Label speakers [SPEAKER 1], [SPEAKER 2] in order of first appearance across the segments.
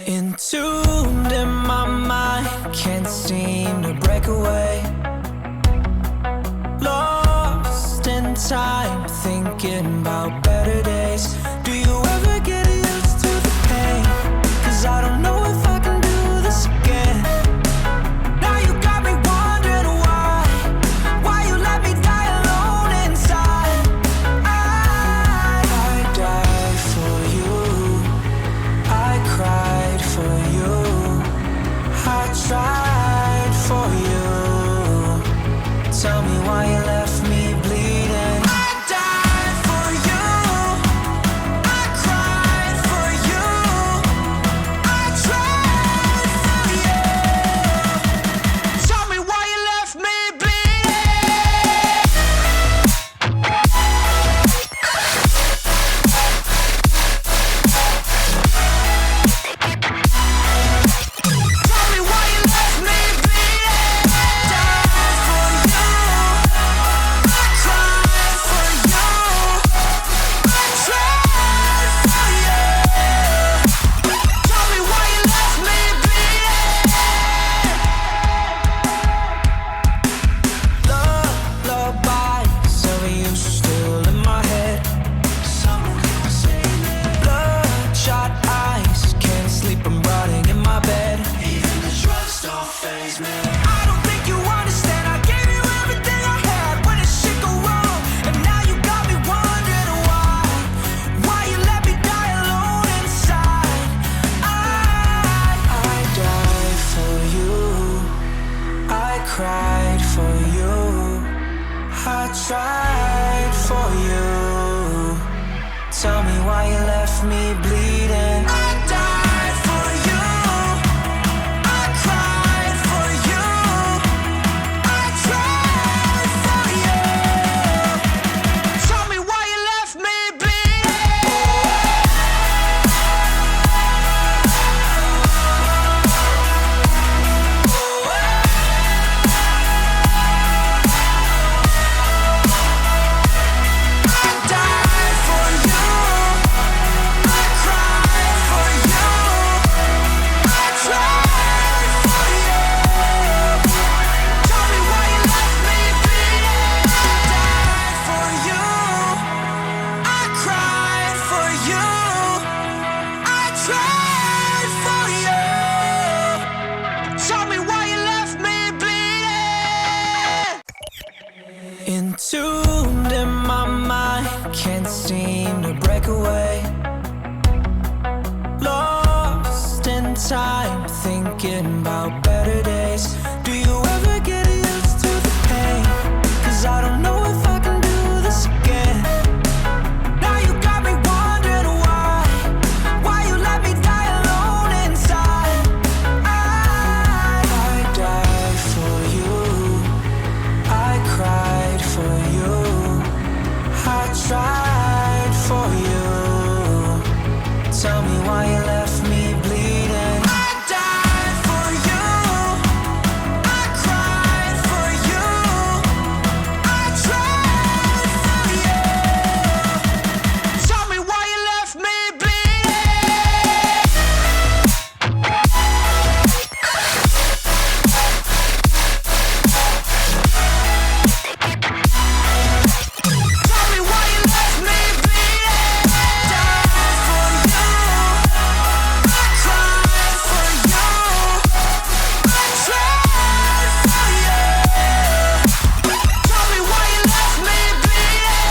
[SPEAKER 1] Entombed in my mind, can't seem to break away. Lost in time, thinking about better days. Do you ever get used to the pain? 'Cause I don't know if I can do this again. Now you got me wondering why you let me die alone inside. I died for you, I cried for you, I tried for you. Tell me why you left me bleeding. I died for you, I cried for you, I tried for you. Tell me why you left me bleeding. Tell me why you left me bleeding. Died for you, I cried for you, I tried for you. Tell me why you left me bleeding. Lullabies of you still in my head. Bloodshot eyes, can't sleep, I'm rotting in my bed. Even the drugs don't faze me. I don't think you understand. I gave you everything I had when it shit go wrong, and now you got me wondering why you let me die alone inside. I died for you, I cried for you, I tried for you. Tell me why you left me bleeding. I died for you, I cried for you, I tried for you. Tell me why you left me bleeding. I died for you, I cried for you, I tried for you. Tell me why you left me bleeding. I died for you, I cried for you, I tried for you. Tell me why you left me bleeding. Entombed in my mind, can't seem to break away. Lost in time, thinking about better days. Do you ever get used to the pain? 'Cause I don't know if I can do this again. Now you got me wondering why you let me die alone inside. I died for you, I cried for you, I tried for you. Tell me why you left me bleeding. I died for you, I cried for you, I tried for you. Tell me why you left me bleeding. Tell me why you left me bleeding. Died for you, I cried for you, I tried for you. Tell me why you left me bleeding.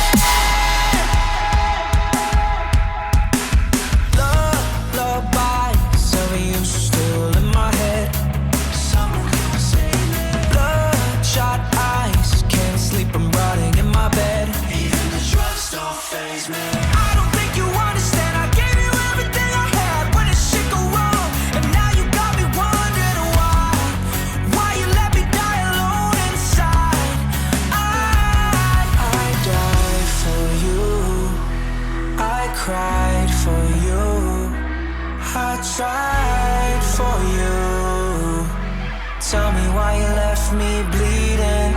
[SPEAKER 1] Lullabies of you still in my head. Bloodshot eyes, can't sleep, I'm rotting in my bed. Even the drugs don't faze me. I don't think you understand. I gave you everything I had when it shit go wrong, and now you got me wondering why you let me die alone inside. I died for you, I cried for you, I tried for you. Tell me why you left me bleeding.